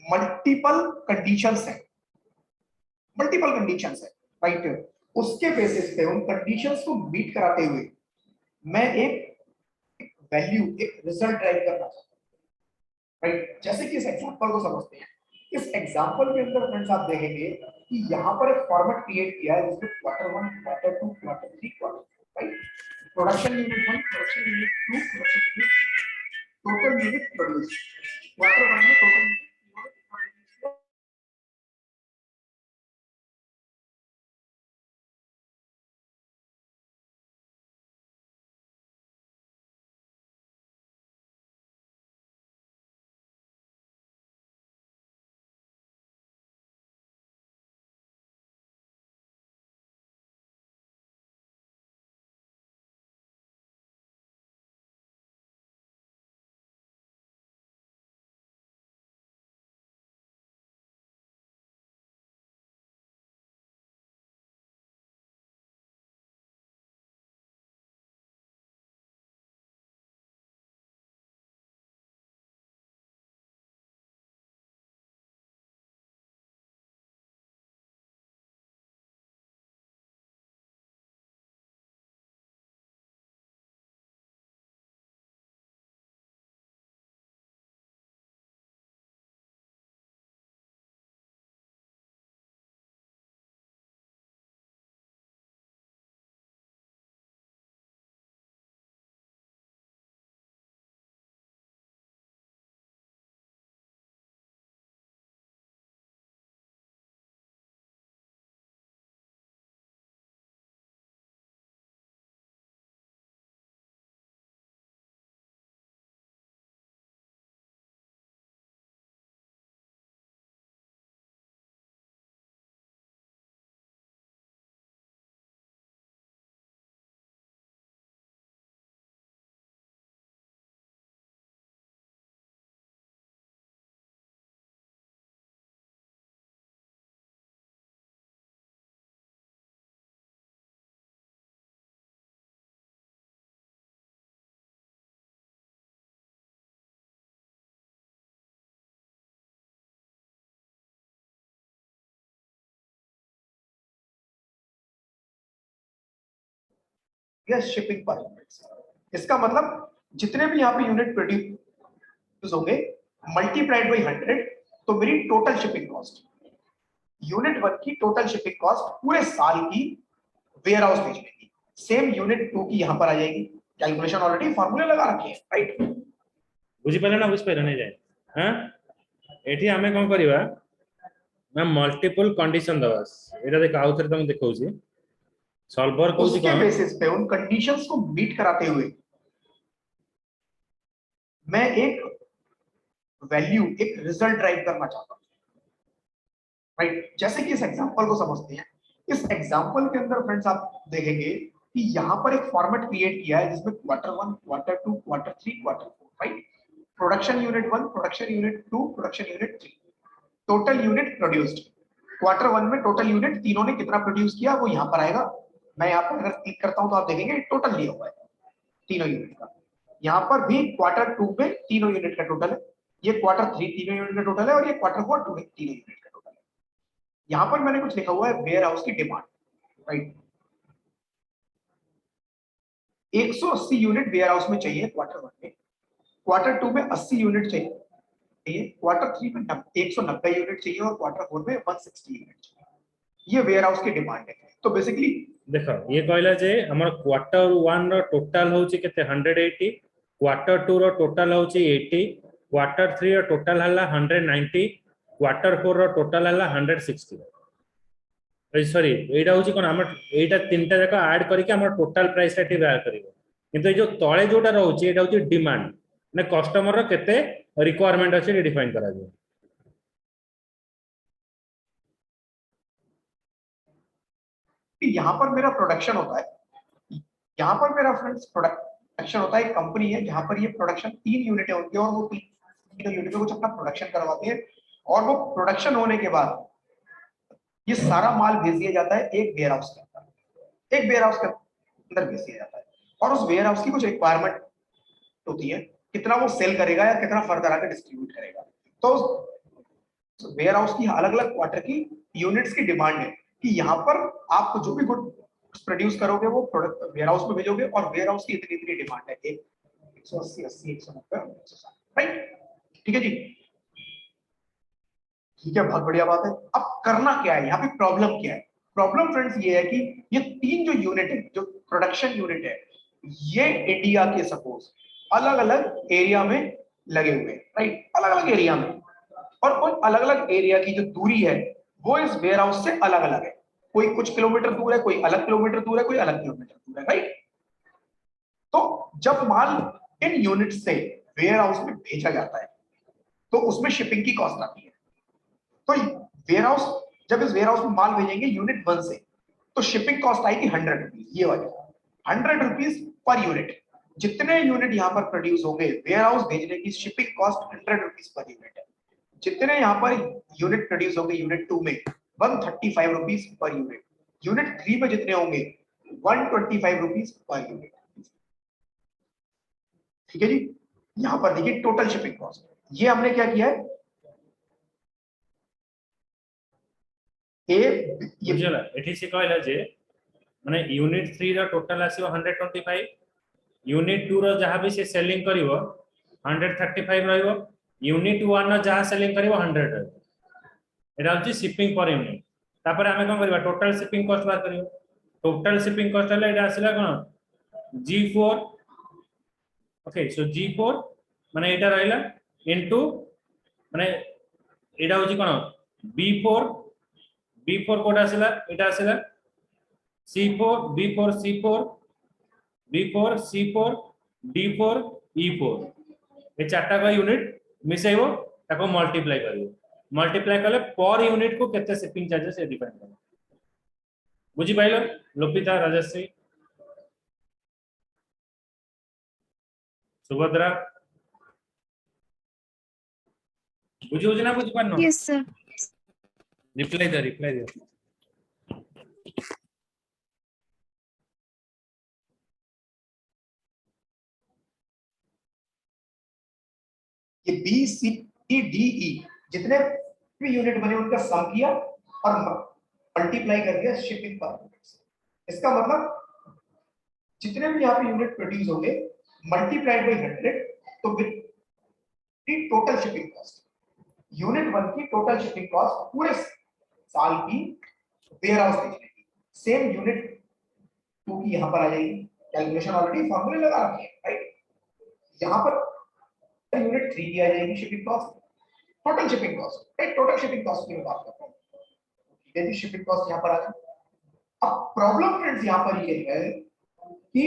Multiple conditions है, multiple conditions है, right. उसके बेसिस पे उन कंडीशंस को मीट कराते हुए मैं एक वैल्यू, एक रिजल्ट ड्राइव करना चाहता हूं, राइट। जैसे कि इस एग्जांपल को समझते हैं। इस एग्जांपल के अंदर फ्रेंड्स आप देखेंगे कि यहां पर एक फॉर्मेट क्रिएट किया है जिसमें quarter 1, quarter 2, quarter 3, quarter 4, right. Production unit 1, production unit 2, production unit, total unit produce. Quarter 1 में टोटल यूनिट या शिपिंग पर यूनिट्स। इसका मतलब जितने भी यहाँ पे यूनिट प्रोड्यूस होंगे मल्टीप्लाइड बाई 100, तो मेरी टोटल शिपिंग कॉस्ट, यूनिट 1 की टोटल शिपिंग कॉस्ट पूरे साल की वेयर हाउस भेजने की, सेम यूनिट 2 की यहाँ पर आ जाएगी। कैलकुलेशन ऑलरेडी फॉर्मूले लगा रखे हैं, राइट। बुझी पाले ना, बुझी पाले नहीं जाए। हां एठी हमें कोन करबा ना, मल्टीपल कंडीशन दवास। एटा देख आउ थरे तुम देखौची सॉल्वर कहूची उसके कोन, बेसिस पे उन कंडीशंस को मीट कराते हुए मैं एक वैल्यू, एक रिजल्ट ड्राइव करना चाहता हूं, राइट। जैसे कि इस एग्जांपल को समझते हैं। इस एग्जांपल के अंदर फ्रेंड्स आप देखेंगे कि यहां पर एक फॉर्मेट क्रिएट किया है जिसमें quarter 1, quarter 2, quarter 3, quarter 4, right. Production unit 1, production unit 2, production unit 3, total unit produced. Quarter 1 में टोटल यूनिट तीनों ने कितना प्रोड्यूस किया वो यहां पर आएगा। मैं यहां पर अगर क्लिक करता हूं तो आप देखेंगे टोटल दिया हुआ है तीनों यूनिट का। यहां पर भी क्वार्टर 2 में तीनों यूनिट का टोटल है, ये क्वार्टर 3 तीनों यूनिट का टोटल है, और ये क्वार्टर 4 तीनों यूनिट का टोटल है। यहां पर मैंने कुछ लिखा हुआ है वेयर हाउस की demand, right. 180 unit warehouse में चाहिए क्वार्टर 1 में, क्वार्टर 2 में 80 यूनिट चाहिए, क्वार्टर 3 में 190 यूनिट चाहिए, और क्वार्टर 4 में 160 यूनिट चाहिए। ये वेयर हाउस की डिमांड है। तो बेसिकली देखो ये कहला जे हमर क्वार्टर 1 रो टोटल होची केते 180, क्वार्टर 2 रो टोटल होची 80, क्वार्टर 3 रो टोटल हला 190, क्वार्टर 4 रो टोटल हला 160। सॉरी एटा होची कोन हमर एटा तीनटा जका ऐड करिके हमर टोटल प्राइस एटी बाहर करिवो। किंतु जो तळे जोटा रहउची एटा होची डिमांड, ने कस्टमर रो केते रिक्वायरमेंट अछि डिफाइन करा जे। यहां पर मेरा प्रोडक्शन होता है, यहां पर मेरा फ्रेंड्स प्रोडक्शन होता है। एक कंपनी है जहां पर ये प्रोडक्शन 3 यूनिटें होती है, और वो तीनों यूनिटों को अपना प्रोडक्शन करवाते हैं, और वो प्रोडक्शन होने के बाद ये सारा माल भेज दिया जाता है एक वेयर हाउस के अंदर, एक वेयर हाउस के अंदर भेज दिया जाता है, और उस वेयर हाउस की कुछ रिक्वायरमेंट होती है, कितना वो सेल करेगा या कितना फर्दर आकर डिस्ट्रीब्यूट करेगा। तो वेयर हाउस की अलग अलग क्वार्टर की यूनिट्स की डिमांड है कि यहाँ पर आप जो भी गुड प्रोड्यूस करोगे वो प्रोडक्ट वेयर हाउस में भेजोगे और वेयर हाउस की इतनी इतनी डिमांड है 180 80 190 160 राइट। ठीक है जी, ठीक है, बहुत बढ़िया बात है। अब करना क्या है यहाँ पे, प्रॉब्लम क्या है? प्रॉब्लम फ्रेंड्स ये है कि ये तीन जो यूनिट है, जो प्रोडक्शन यूनिट है, ये इंडिया के सपोज अलग अलग एरिया में लगे हुए हैं, राइट, अलग अलग एरिया में, और उन अलग अलग एरिया की जो दूरी है वो इस वेयर हाउस से अलग अलग है। कोई कुछ किलोमीटर दूर है, कोई अलग किलोमीटर दूर है, कोई अलग किलोमीटर दूर है, राइट। तो जब माल इन यूनिट से वेयर हाउस में भेजा जाता है तो उसमें शिपिंग की कॉस्ट आती है। तो वेयर हाउस, जब इस वेयर हाउस में माल भेजेंगे यूनिट 1 से, तो शिपिंग कॉस्ट आएगी 100 रुपीज, ये वाली 100 रुपीज पर यूनिट। जितने यूनिट यहाँ पर प्रोड्यूस होंगे, वेयर हाउस भेजने की shipping cost 100 rupees per unit है। जितने यहाँ पर यूनिट प्रोड्यूस होंगे यूनिट 2 में 135 रुपीज पर यूनिट, यूनिट 3 में जितने होंगे 125 रुपीज पर यूनिट। ठीक है जी, यहाँ पर देखिए टोटल शिपिंग कॉस्ट, ये हमने क्या किया है, ବୁଝିଲା ଏଠି ସେ କହିଲା ଯେ ମାନେ ୟୁନିଟ 3 ର ଟୋଟାଲ ଆସିବ 125, यूनिट 2 रो जहां भी से सेलिंग करिवो 135 रहइबो, यूनिट 1 रो जहां सेलिंग करिवो 100 रहइबो। एटा होची शिपिंग पर यूनिट। तापर हमें कोन करबा, टोटल शिपिंग कॉस्ट बात करियो। टोटल शिपिंग कॉस्ट हले एटा आसिला कोन G4, ओके, सो G4 माने एटा रहइला इनटू माने एटा होची कोन B4, B4 कोड आसिला एटा आसिला C4, B4 C4, B4 C4, D4 E4, ये चारटा का यूनिट मिसेइबो ताको मल्टीप्लाई करियो। मल्टीप्लाई करले पर यूनिट को केते शिपिंग चार्जेस ए डिपेंड करे। बुझी पाइलो लोपिता, राजश्री, सुभद्रा? बुझी बुझी ना बुझी पानो? Yes sir. रिप्लाई दे, रिप्लाई दे। ये बी सी डी ई जितने भी यूनिट बने उनका सम किया और मल्टीप्लाई कर दिया शिपिंग पर यूनिट से। इसका मतलब जितने भी यहाँ पे यूनिट प्रोड्यूस होंगे मल्टीप्लाइड बाई 100, तो with the total shipping cost, unit 1 की टोटल शिपिंग कॉस्ट पूरे साल की वेयर हाउस भेजने की, सेम यूनिट 2 की यहाँ पर आ जाएगी। कैलकुलेशन ऑलरेडी फॉर्मूले लगा रखे हैं, राइट। यहाँ पर यूनिट 3 की आ जाएगी shipping cost, total shipping cost, right, total shipping cost की मैं बात करता हूँ। ठीक है जी, शिपिंग कॉस्ट यहाँ पर आ गई। अब प्रॉब्लम फ्रेंड्स यहाँ पर ये है कि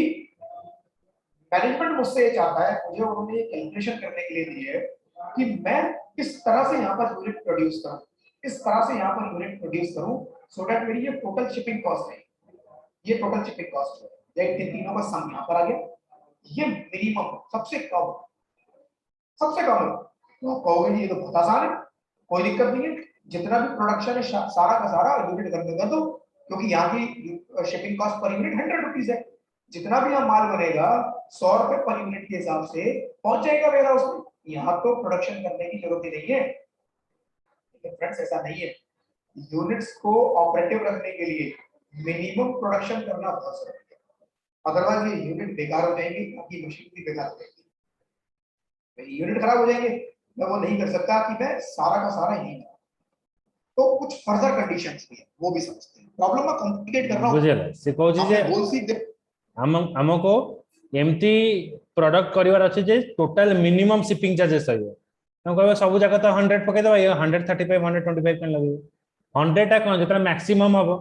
मैनेजमेंट मुझसे ये चाहता है, मुझे उन्होंने कैलकुलेशन करने के लिए दी है कि मैं किस तरह से यहाँ पर यूनिट प्रोड्यूस करूं, इस तरह से यहाँ पर यूनिट प्रोड्यूस करूं सो दैट मेरी ये टोटल शिपिंग कॉस्ट है, ये टोटल शिपिंग कॉस्ट है, इन तीनों का सम यहाँ पर आ गया। ये मिनिमम सबसे कम है। तो आप कहोगे जी ये तो बहुत आसान है, कोई दिक्कत नहीं है, जितना भी प्रोडक्शन है सारा का सारा यूनिट कर दो, क्योंकि यहाँ की shipping cost per unit 100 rupees है। जितना भी यहाँ माल बनेगा 100 रुपए पर यूनिट के हिसाब से पहुंच जाएगा वेयर हाउस में, यहाँ तो प्रोडक्शन करने की जरूरत ही नहीं है। लेकिन फ्रेंड्स ऐसा नहीं है, यूनिट्स को ऑपरेटिव रखने के लिए मिनिमम प्रोडक्शन करना बहुत जरूरी है, अदरवाइज ये यूनिट बेकार हो जाएंगे, आपकी मशीन भी बेकार हो जाएगी, यूनिट खराब हो जाएंगे। मैं वो नहीं कर सकता कि मैं सारा का सारा यही, तो कुछ फर्दर कंडीशंस भी है वो भी समझते हैं। प्रॉब्लम में कॉम्प्लिकेट कर रहा हूं, बुझेला से कहूची जे बोल सी दे हमको एमती प्रोडक्ट करिवार अछि जे टोटल मिनिमम शिपिंग चार्जेस आइबो। हम कहबो सब जगह तो 100 पके दबा, ये 135 125 केन लागो। 100 टा कोन जेतरा मैक्सिमम हबो,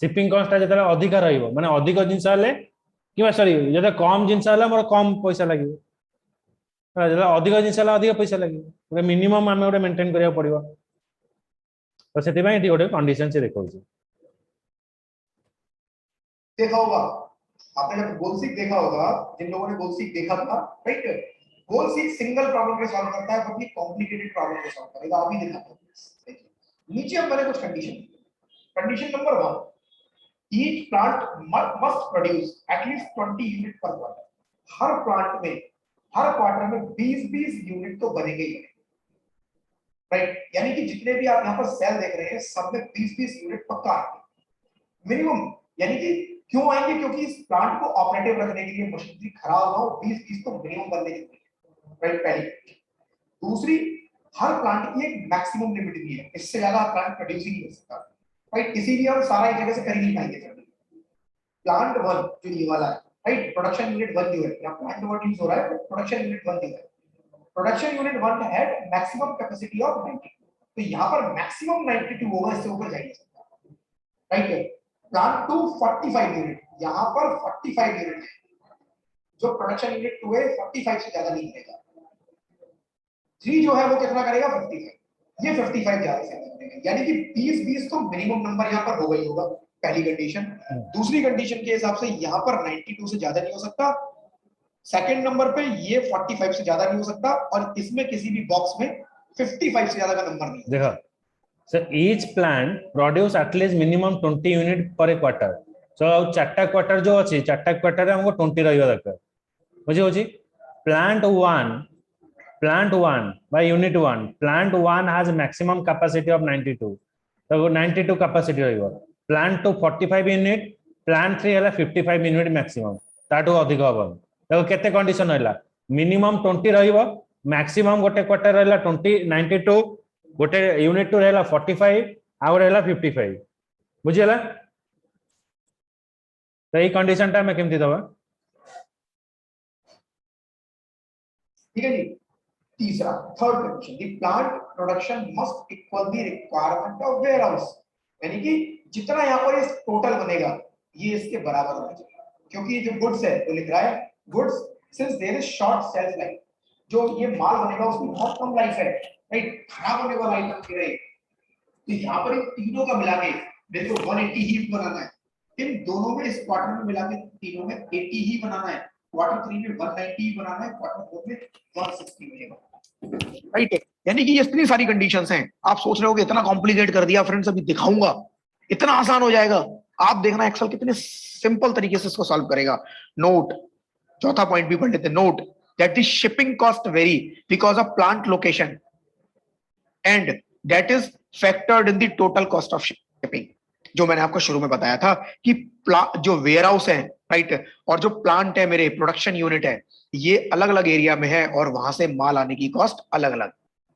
शिपिंग कॉस्ट जेतरा अधिक रहइबो, माने अधिक जिंस हले कि सॉरी जेतरा कम जिंस हले मोर कम पैसा लागिबो, जेतरा अधिक जिंस हले अधिक पैसा लागिबो। मिनिमम हमें ओटे मेंटेन करिया पड़िबो, तो सेति भाई एटी ओटे कंडीशन से देखौ छी। देखा होगा आपने, जब गोल सीक देखा होगा, जिन लोगों ने गोल सीक देखा था, राइट, गोल सीक सिंगल प्रॉब्लम को सॉल्व करता है, बट ये कॉम्प्लिकेटेड प्रॉब्लम को सॉल्व करेगा। अभी दिखाता हूं, देखिए नीचे हम मैंने कुछ condition, condition number 1, each plant must produce at least 20 unit पर क्वार्टर। हर प्लांट में हर क्वार्टर में 20-20 यूनिट तो बनेंगे ही बनेंगे। राइट, यानी कि जितने भी आप यहाँ पर सेल देख रहे हैं सब में 20-20 यूनिट पक्का आएंगे मिनिमम, यानी कि क्यों आएंगे, क्योंकि इस प्लांट को ऑपरेटिव रखने के लिए मशीनरी खराब ना हो, 20-20 तो मिनिमम बनने की, राइट, पहली। दूसरी, हर प्लांट की एक मैक्सिमम लिमिट भी है, इससे ज्यादा प्लांट प्रोड्यूस ही नहीं कर सकता, राइट, इसीलिए हम सारा एक जगह से कर ही नहीं पाएंगे। प्लांट 1 जो ये वाला है, राइट, प्रोडक्शन यूनिट 1 जो है, या प्लांट 1 यूज हो रहा है, प्रोडक्शन यूनिट 1 जो है, production unit 1 had maximum capacity of 92, तो यहाँ पर मैक्सिमम 92 होगा, इससे ऊपर जा नहीं सकता, राइट। प्लांट 2 45 यूनिट, यहाँ पर 45 यूनिट है, जो प्रोडक्शन यूनिट 2 है 45 से ज्यादा नहीं करेगा। 3 जो है वो कितना करेगा, 55, ये 55 ज्यादा से करेगा, यानी कि 20-20 तो मिनिमम नंबर यहाँ पर होगा ही होगा, पहली कंडीशन। दूसरी कंडीशन के हिसाब से यहाँ पर 92 से ज्यादा नहीं हो सकता, सेकंड नंबर पे ये 45 से ज्यादा नहीं हो सकता, और इसमें किसी भी बॉक्स में 55 से ज्यादा का नंबर नहीं है। देखो sir, each plant produce at least minimum 20 unit per a quarter, so चारटा क्वार्टर जो अछि, चारटा क्वार्टर रे हमको 20 रहियो दरकार, बुझी होची। plant 1 by unit 1, plant 1 has maximum capacity of 92, तो 92 capacity रहियो। plant 2 45 unit, plant 3 हला 55 unit maximum, ताटो अधिक हबो। देखो केते कंडीशन हला, मिनिमम 20 रहियो, मैक्सिमम गोटे क्वार्टर रहला 20 92, गोटे यूनिट 2 रहला 45, आ रहला 55, बुझियला। तो এই कंडीशनटा में केमती दबा, ठीक है जी। तीसरा, third condition, the plant production must equal the requirement of warehouse, यानी कि जितना यहाँ पर इस टोटल बनेगा ये इसके बराबर होना चाहिए, क्योंकि जो गुड्स है वो लिख रहा है goods since there is short shelf life, जो ये माल बनेगा उसकी बहुत कम लाइफ है, राइट, खराब होने वाला आइटम की रहे, तो यहाँ पर इन तीनों का मिला के देखो 180 ही बनाना है, इन दोनों में इस क्वार्टर में मिला के तीनों में 80 ही बनाना है, क्वार्टर 3 में 190 ही बनाना है, क्वार्टर 4 में 160 मिलेगा, राइट है। यानी कि ये इतनी सारी कंडीशंस हैं, आप सोच रहे हो कि इतना कॉम्प्लिकेट कर दिया, फ्रेंड्स अभी दिखाऊंगा, इतना आसान हो जाएगा, आप देखना एक्सेल कितने सिंपल तरीके से इसको सॉल्व करेगा। नोट, चौथा पॉइंट भी पढ़ लेते हैं, note that the shipping cost very because of plant location and that is factored in the total cost of shipping, जो मैंने आपको शुरू में बताया था कि जो वेयर हाउस है, राइट, और जो प्लांट है, मेरे प्रोडक्शन यूनिट है, ये अलग अलग एरिया में है और वहां से माल आने की कॉस्ट अलग अलग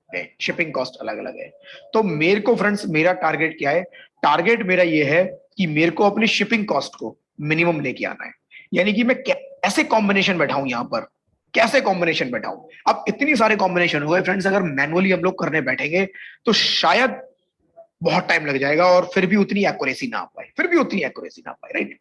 है, शिपिंग कॉस्ट अलग अलग है। तो मेरे को फ्रेंड्स, मेरा टारगेट क्या है, टारगेट मेरा ये है कि मेरे को अपनी शिपिंग कॉस्ट को मिनिमम लेके आना है, यानी कि मैं कैसे कॉम्बिनेशन बैठाऊं, यहां पर कैसे कॉम्बिनेशन बैठाऊं। अब इतनी सारे कॉम्बिनेशन हुए फ्रेंड्स, अगर मैनुअली हम लोग करने बैठेंगे तो शायद बहुत टाइम लग जाएगा और फिर भी उतनी एक्यूरेसी ना आ पाए, राइट।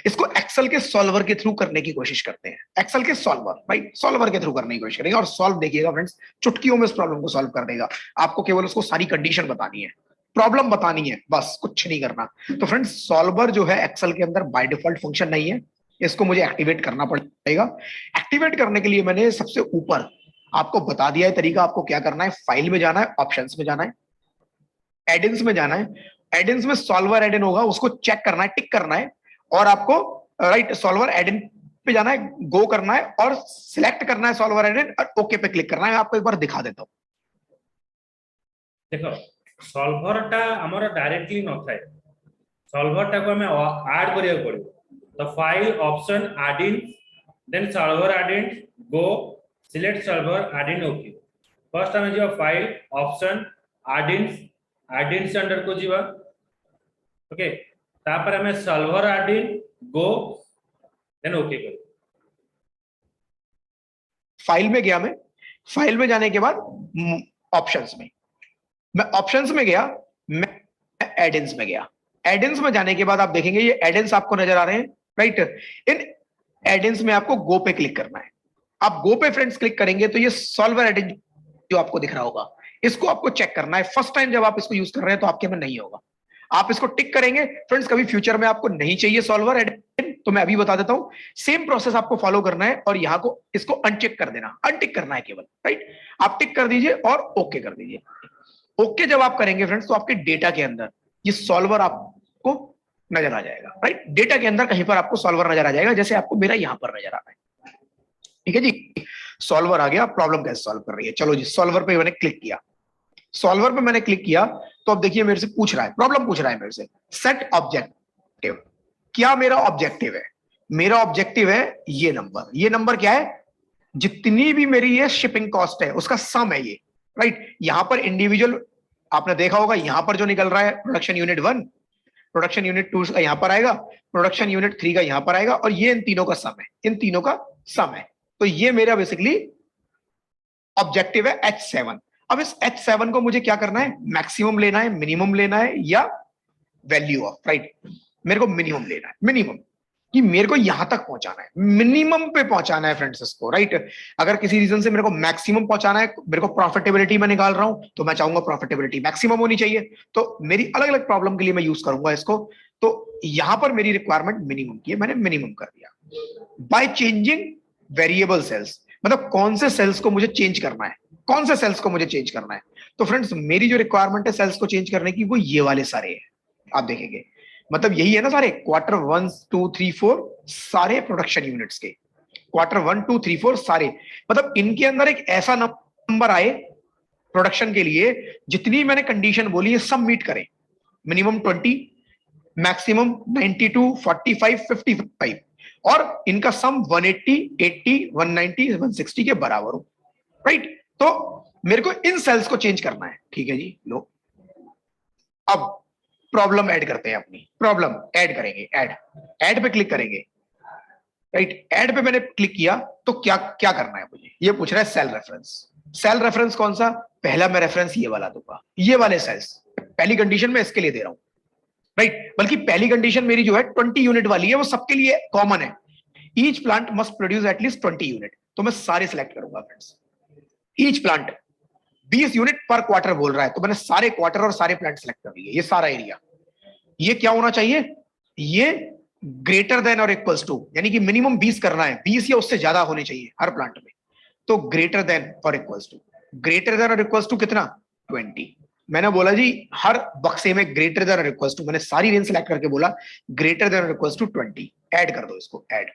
इसको एक्सेल के सॉल्वर के थ्रू करने की कोशिश करते हैं, एक्सेल के सॉल्वर, राइट, सॉल्वर के थ्रू करने की कोशिश करेंगे और सॉल्व देखिएगा फ्रेंड्स, चुटकियों में इस प्रॉब्लम को सॉल्व कर देगा। आपको केवल उसको सारी कंडीशन बतानी है, प्रॉब्लम बतानी है, बस कुछ नहीं करना। तो फ्रेंड्स, सॉल्वर जो है एक्सेल के अंदर बाय डिफॉल्ट फंक्शन नहीं है, इसको मुझे एक्टिवेट करना पड़ेगा। एक्टिवेट करने के लिए मैंने सबसे ऊपर आपको बता दिया है तरीका, आपको क्या करना है, फाइल में जाना है, ऑप्शंस में जाना है, एडिन्स में जाना है, एडिन्स में सॉल्वर एडिन होगा, उसको चेक करना है, टिक करना है, और आपको राइट सॉल्वर एडिन पे जाना है, गो करना है और सिलेक्ट करना है सॉल्वर एडिन और ओके पे क्लिक करना है। आपको एक बार दिखा देता हूं, देखो सॉल्वरटा हमर डायरेक्टली न थाए, सॉल्वरटा को हमें ऐड करिया पड़ो, तो file option add in, then solver add in, go, select solver add in, okay. First हमें जो फाइल ऑप्शन एडिन, एडिन से अंडर को जीवा, ओके, तापर हमें solver add in, go, then okay करो। फाइल में गया, मैं फाइल में जाने के बाद ऑप्शंस में, मैं ऑप्शंस में गया, मैं एडिन्स में गया, एडिन्स में जाने के बाद आप देखेंगे ये एडिन्स आपको नजर आ रहे हैं, राइट। इन एडिन्स में आपको गो पे क्लिक करना है। आप गो पे फ्रेंड्स क्लिक करेंगे तो ये सॉल्वर एडिन जो आपको दिख रहा होगा, इसको आपको चेक करना है। फर्स्ट टाइम जब आप इसको यूज कर रहे हैं तो आपके में नहीं होगा, आप इसको टिक करेंगे। फ्रेंड्स, कभी फ्यूचर में आपको नहीं चाहिए सॉल्वर एडिन तो मैं अभी बता देता हूं, सेम प्रोसेस आपको फॉलो करना है और यहां को इसको अनचेक कर देना, अनटिक करना है केवल, राइट। आप टिक कर दीजिए और ओके कर दीजिए। ओके जब आप करेंगे फ्रेंड्स तो आपके डेटा के अंदर ये सॉल्वर आपको नजर आ जाएगा, राइट। डेटा के अंदर कहीं पर आपको सॉल्वर नजर आ जाएगा, जैसे आपको मेरा यहां पर नजर आ रहा है, ठीक है जी। सॉल्वर आ गया, प्रॉब्लम कैसे सॉल्व कर रही है, चलो जी, सॉल्वर पे मैंने क्लिक किया, सॉल्वर पे मैंने क्लिक किया तो अब देखिए मेरे से पूछ रहा है, प्रॉब्लम पूछ रहा है मेरे से, सेट ऑब्जेक्टिव। क्या मेरा ऑब्जेक्टिव है? मेरा ऑब्जेक्टिव है ये नंबर। ये नंबर क्या है? जितनी भी मेरी ये शिपिंग कॉस्ट है उसका सम है ये, राइट। यहां पर इंडिविजुअल आपने देखा होगा, यहां पर जो निकल रहा है प्रोडक्शन यूनिट 1, प्रोडक्शन यूनिट 2 का यहां पर आएगा, प्रोडक्शन यूनिट 3 का यहां पर आएगा, और ये इन तीनों का सम है, इन तीनों का सम है। तो ये मेरा बेसिकली ऑब्जेक्टिव है H7। अब इस H7 को मुझे क्या करना है? मैक्सिमम लेना है, मिनिमम लेना है, या वैल्यू ऑफ, राइट। मेरे को मिनिमम लेना है, मिनिमम, कि मेरे को यहां तक पहुंचाना है, मिनिमम पे पहुंचाना है फ्रेंड्स इसको, राइट। अगर किसी रीजन से मेरे को मैक्सिमम पहुंचाना है, मेरे को प्रॉफिटेबिलिटी में निकाल रहा हूं, तो मैं चाहूंगा प्रॉफिटेबिलिटी मैक्सिमम होनी चाहिए, तो मेरी अलग अलग प्रॉब्लम के लिए मैं यूज करूंगा इसको। तो यहां पर मेरी रिक्वायरमेंट मिनिमम की है, मैंने मिनिमम कर दिया। बाय चेंजिंग वेरिएबल सेल्स, मतलब कौन से सेल्स को मुझे चेंज करना है, कौन से सेल्स को मुझे चेंज करना है। तो फ्रेंड्स मेरी जो रिक्वायरमेंट है सेल्स को चेंज करने की, वो ये वाले सारे हैं, आप देखेंगे। मतलब यही है ना सारे, क्वार्टर 1 2 3 4 सारे प्रोडक्शन यूनिट्स के, क्वार्टर 1 2 3 4 सारे, मतलब इनके अंदर एक ऐसा नंबर आए प्रोडक्शन के लिए, जितनी मैंने कंडीशन बोली है सब मीट करें। मिनिमम 20, मैक्सिमम 92, 45, 55, और इनका सम 180, 80, 190, 160 के बराबर हो, राइट। तो मेरे को इन सेल्स को चेंज करना है, ठीक है जी। लो अब प्रॉब्लम ऐड करते हैं, अपनी प्रॉब्लम ऐड करेंगे, ऐड पे क्लिक करेंगे, राइट। ऐड पे मैंने क्लिक किया तो क्या क्या करना है मुझे? ये पूछ रहा है सेल रेफरेंस। सेल रेफरेंस कौन सा? पहला मैं रेफरेंस ये वाला दूंगा, ये वाले सेल्स, पहली कंडीशन में इसके लिए दे रहा हूं, राइट। बल्कि पहली कंडीशन मेरी जो है 20 यूनिट वाली है, वो सबके लिए कॉमन है। Each plant must produce at least 20 unit, तो मैं सारे सिलेक्ट करूंगा फ्रेंड्स। ईच प्लांट 20 यूनिट पर क्वार्टर बोल रहा है, तो मैंने सारे क्वार्टर और सारे प्लांट सिलेक्ट कर लिए, ये सारा एरिया। ये क्या होना चाहिए? ये greater than or equals to, यानी कि मिनिमम 20 करना है, 20 या उससे ज्यादा होने चाहिए हर प्लांट में। तो greater than or equals to, greater than or equals to कितना? 20। मैंने बोला जी हर बक्से में greater than or equals to, मैंने सारी रेंज सेलेक्ट करके बोला greater than or equals to 20। Add कर दो इसको, ऐड।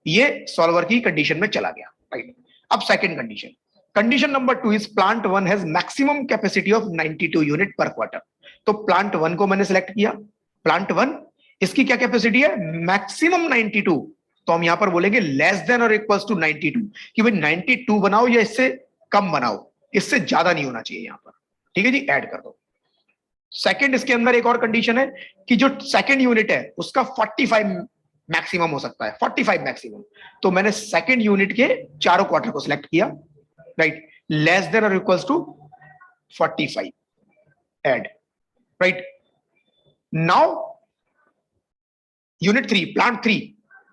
ये सॉल्वर की कंडीशन में चला गया, राइट। अब second condition, condition number 2 is plant 1 has maximum capacity of 92 unit पर क्वार्टर। तो प्लांट 1 को मैंने सिलेक्ट किया, प्लांट 1 इसकी क्या कैपेसिटी है? मैक्सिमम 92। तो हम यहां पर बोलेंगे less than or equals to 92, कि भाई 92 बनाओ या इससे कम बनाओ, इससे ज्यादा नहीं होना चाहिए यहां पर, ठीक है जी। ऐड कर दो। सेकंड, इसके अंदर एक और कंडीशन है कि जो सेकंड यूनिट है उसका 45 मैक्सिमम हो सकता है, 45 मैक्सिमम। तो मैंने सेकंड यूनिट के चारों क्वार्टर को सिलेक्ट किया, right. Less than or equals to 45, add, right. Now unit 3, plant 3,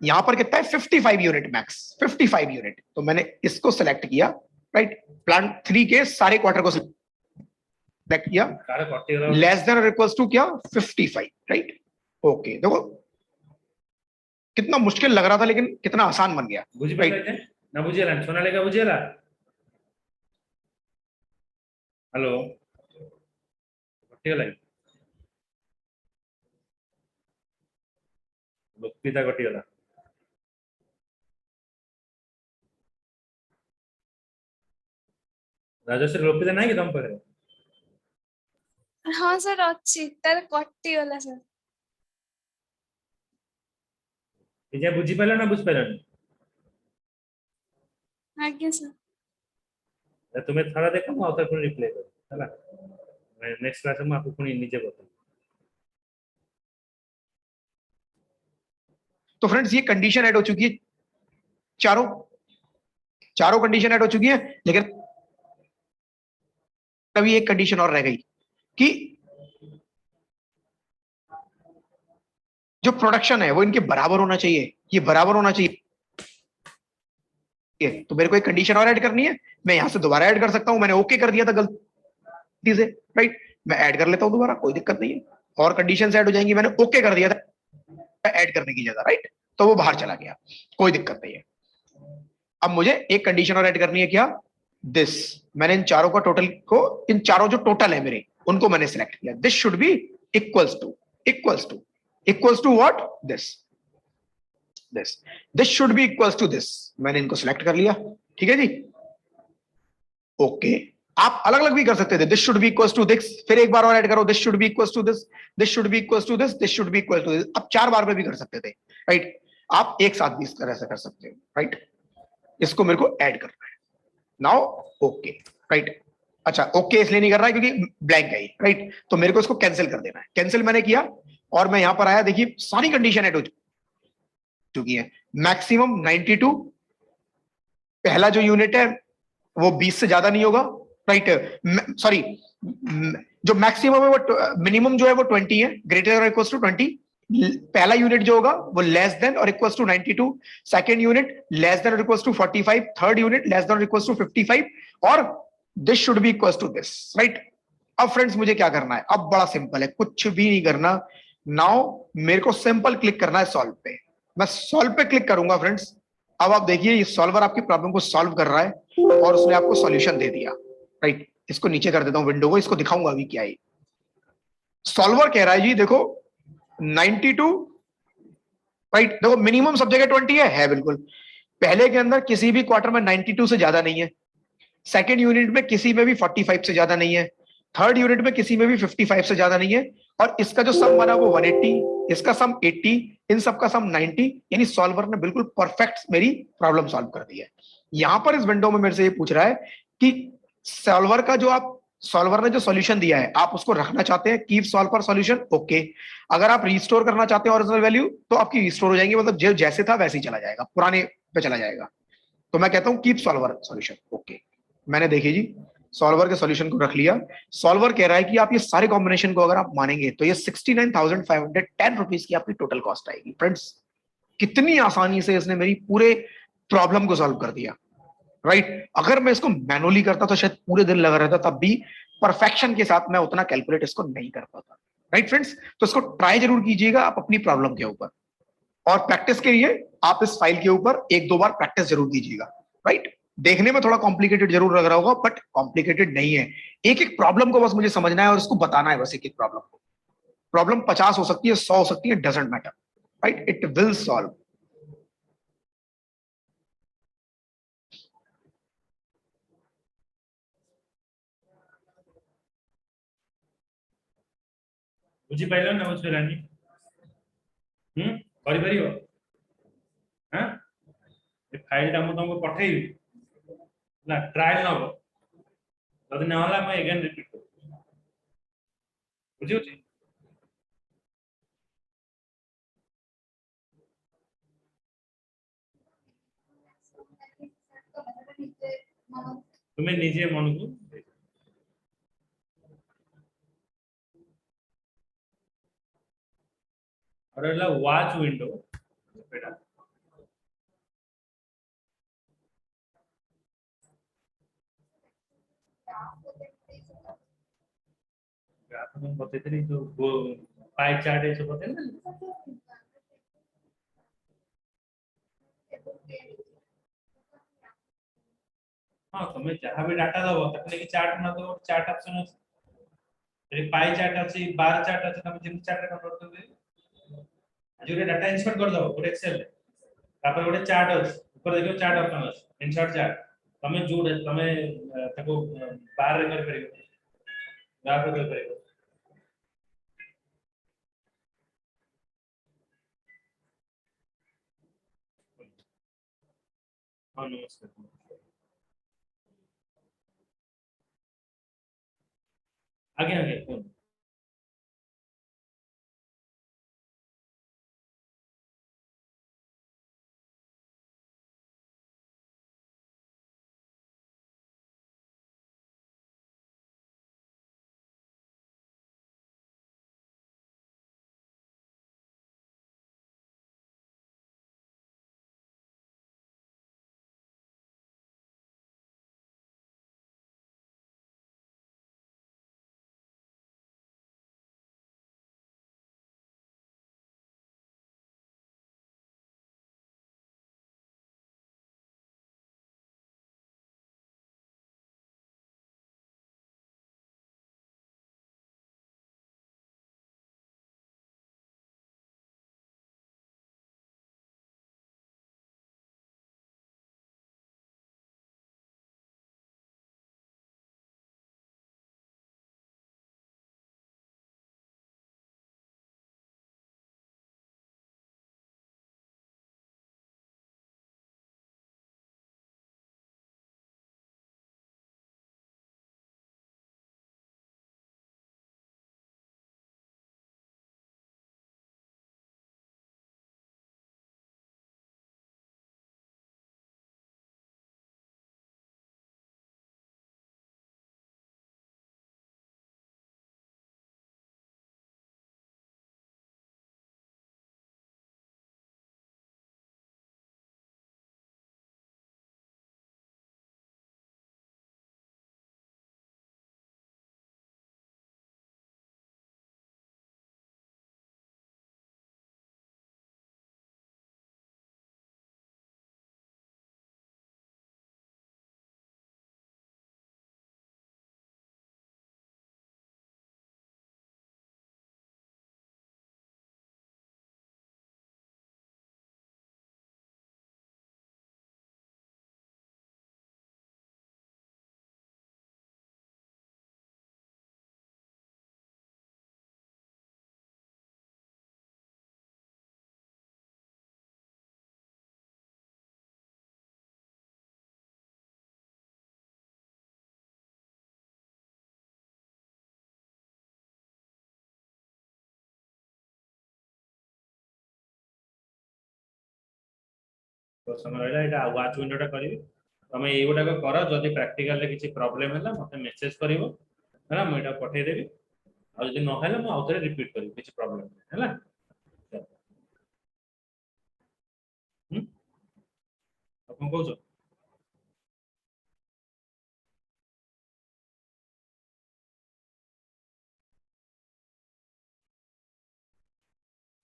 यहां पर कितना है? 55 यूनिट मैक्स, 55 यूनिट। तो मैंने इसको सिलेक्ट किया, राइट। प्लांट 3 के सारे क्वार्टर को सिलेक्ट किया, less than or equals to क्या? 55, राइट। ओके, देखो कितना मुश्किल लग रहा था लेकिन कितना आसान बन गया, राइट। ना बुझेला सोनालिका बुझेला। हेलो कटिगला, लोकपिता कटिगला। राजश्री लोकपिता नहीं कि तुम पाखे? हाँ सर अच्छी तार कटी गला सर। ये बुझी पाइल ना बुझ पाइल? आज्ञा सर। तुम्हें थोड़ा देखो मैं आउथर पुणी रिप्लाई करो, हैला। मैं नेक्स्ट क्लास में आपको पुणी नीचे बताऊं। तो फ्रेंड्स ये कंडीशन ऐड हो चुकी है, चारों कंडीशन ऐड हो चुकी है, लेकिन अभी एक कंडीशन और रह गई कि जो प्रोडक्शन है वो इनके बराबर होना चाहिए, ये बराबर होना चाहिए। तो मेरे को एक कंडीशन और ऐड करनी है, मैं यहां से दोबारा ऐड कर सकता हूं, मैंने ओके कर दिया था गलती से, राइट। मैं ऐड कर लेता हूं दोबारा, कोई दिक्कत नहीं है, और कंडीशन ऐड हो जाएंगी। मैंने ओके कर दिया था ऐड करने की जगह, राइट, तो वो बाहर चला गया, कोई दिक्कत नहीं है। अब मुझे एक कंडीशन और ऐड करनी है, क्या? दिस। मैंने इन चारों का टोटल को, इन चारों जो टोटल है मेरे, उनको मैंने सिलेक्ट किया। This should be equals to what? This should be equals to this. मैंने इनको सिलेक्ट कर लिया, ठीक है जी। ओके, आप अलग अलग भी कर सकते थे, this should be equal to this, फिर एक बार और ऐड करो, this should be equal to this, this should be equal to this, this should be equal to this. आप 4 बार में भी कर सकते थे, राइट। आप एक साथ भी इस तरह से कर सकते हो, राइट। इसको मेरे को ऐड करना है नाउ, ओके, राइट। अच्छा, ओके इसलिए नहीं कर रहा है क्योंकि ब्लैंक है, राइट। तो मेरे को इसको कैंसिल कर देना है, कैंसिल मैंने किया और मैं यहां पर आया, देखिए सारी कंडीशन ऐड हो चुकी है। मैक्सिमम 92, पहला जो यूनिट है वो 20 से ज्यादा नहीं होगा, राइट। सॉरी, जो मैक्सिमम है वो, मिनिमम जो है वो 20 है, ग्रेटर और इक्वल टू 20। पहला यूनिट जो होगा वो लेस देन और equal to 92, second unit less than और equal to 45, third unit less than और इक्वल टू 55, और this should be equal to this, right. अब फ्रेंड्स मुझे क्या करना है, अब बड़ा सिंपल है, कुछ भी नहीं करना। नाउ मेरे को सिंपल क्लिक करना है सॉल्व पे, मैं सॉल्व पे क्लिक करूंगा फ्रेंड्स। अब आप देखिए ये सॉल्वर आपकी प्रॉब्लम को सॉल्व कर रहा है और उसने आपको सॉल्यूशन दे दिया, राइट। इसको नीचे कर देता हूं विंडो को, इसको दिखाऊंगा अभी क्या है। सॉल्वर कह रहा है जी देखो 92, राइट। देखो मिनिमम सब जगह 20 है बिल्कुल। पहले के अंदर किसी भी क्वार्टर में 92 से ज्यादा नहीं है, सेकेंड यूनिट में किसी में भी 45 से ज्यादा नहीं है, थर्ड यूनिट में किसी में भी 55 से ज्यादा नहीं है, और इसका जो सम बना वो 180, इसका सम 80, इन सबका सम 90। यानी सॉल्वर ने बिल्कुल परफेक्ट मेरी प्रॉब्लम सॉल्व कर दी है। यहां पर इस विंडो में मेरे से ये पूछ रहा है कि सॉल्वर का जो आप, सॉल्वर ने जो सॉल्यूशन दिया है आप उसको रखना चाहते हैं, keep solve for solution, okay. अगर आप रिस्टोर करना चाहते हैं ओरिजिनल वैल्यू तो आपकी रिस्टोर हो जाएंगे, मतलब जो जैसे था वैसे ही चला जाएगा, पुराने पे चला जाएगा। तो मैं कहता हूं कीप सॉल्वर सॉल्यूशन, ओके। मैंने देखिए जी सॉल्वर के सॉल्यूशन को रख लिया। सॉल्वर कह रहा है कि आप ये सारे कॉम्बिनेशन को अगर आप मानेंगे तो ये 69,510 रुपीज की आपकी टोटल कॉस्ट आएगी। फ्रेंड्स कितनी आसानी से इसने मेरी पूरे प्रॉब्लम को सॉल्व कर दिया, राइट। अगर मैं इसको मैनुअली करता तो शायद पूरे दिन लगा रहता, तब भी परफेक्शन के साथ मैं उतना कैलकुलेट इसको नहीं कर पाता, राइट फ्रेंड्स। तो इसको ट्राई जरूर कीजिएगा आप अपनी प्रॉब्लम के ऊपर, और प्रैक्टिस के लिए आप इस फाइल के ऊपर एक दो बार प्रैक्टिस जरूर कीजिएगा, राइट। देखने में थोड़ा कॉम्प्लिकेटेड जरूर लग रहा होगा बट कॉम्प्लिकेटेड नहीं है। एक एक प्रॉब्लम को बस मुझे समझना है और उसको बताना है, बस एक एक प्रॉब्लम को। प्रॉब्लम 50 हो सकती है, 100 हो सकती है, doesn't matter, right, it will solve. ବୁଝିପାରିଲ ନା ବୁଝିପାରିଲାନି? କରିପାରିବ? ହଁ, ଏ ଫାଇଲଟା ମୁଁ ତମକୁ ପଠେଇବି ନା, ଟ୍ରାଏଲ ନବ, ଯଦି ନହେଲା ମୁଁ ଏଗେନ୍ ରିପିଟ୍ କରିବି, ବୁଝିହଉଛି? ତୁମେ ନିଜେ ମନକୁ और रहला वॉच विंडो, बेटा तुम बतेइଥିଲି जो पाई चार्ट ये सब बतेइल। हाँ तुम्हें जहाँ भी डाटा दबो तक लेके चार्ट ना दो, चार्ट ऑप्शन ଅଛି, ଏଠି ପାଇ ଚାର୍ଟ ଅଛି, ବାର୍ ଚାର୍ଟ ଅଛି, ତମେ ଯେମିତି ଚାର୍ଟ କନଭର୍ଟ କରିବେ। ଆଜି ଗୋଟେ ଡାଟା ଇନସର୍ଟ କରିଦବ ଗୋଟେ ଏକ୍ସେଲ ରେ, ତାପରେ ଗୋଟେ ଚାର୍ଟ ଅଛି, ଉପରେ ଦେଖିବ ଚାର୍ଟ ଅପସନ ଅଛି ଇନସର୍ଟ ଚାର୍ଟ, ତମେ ଯୋଉଟା ତମେ ତାକୁ ବାର୍ ରେ କରିପାରିବ, ବାର୍ ରେ କରିପାରିବ। हाँ नमस्कार। आगे आगे क्वेश्चन रहला एटा वाच विंडोटा करिवि तमे एगुडा कर जदि प्रैक्टिकल रे किछि प्रॉब्लम हैला मते मेसेज करिवो हैला म एटा पठेइ देबी आ जदि न हैला म आउथरे रिपीट करिवि किछि प्रॉब्लम हैला हम अपन कहू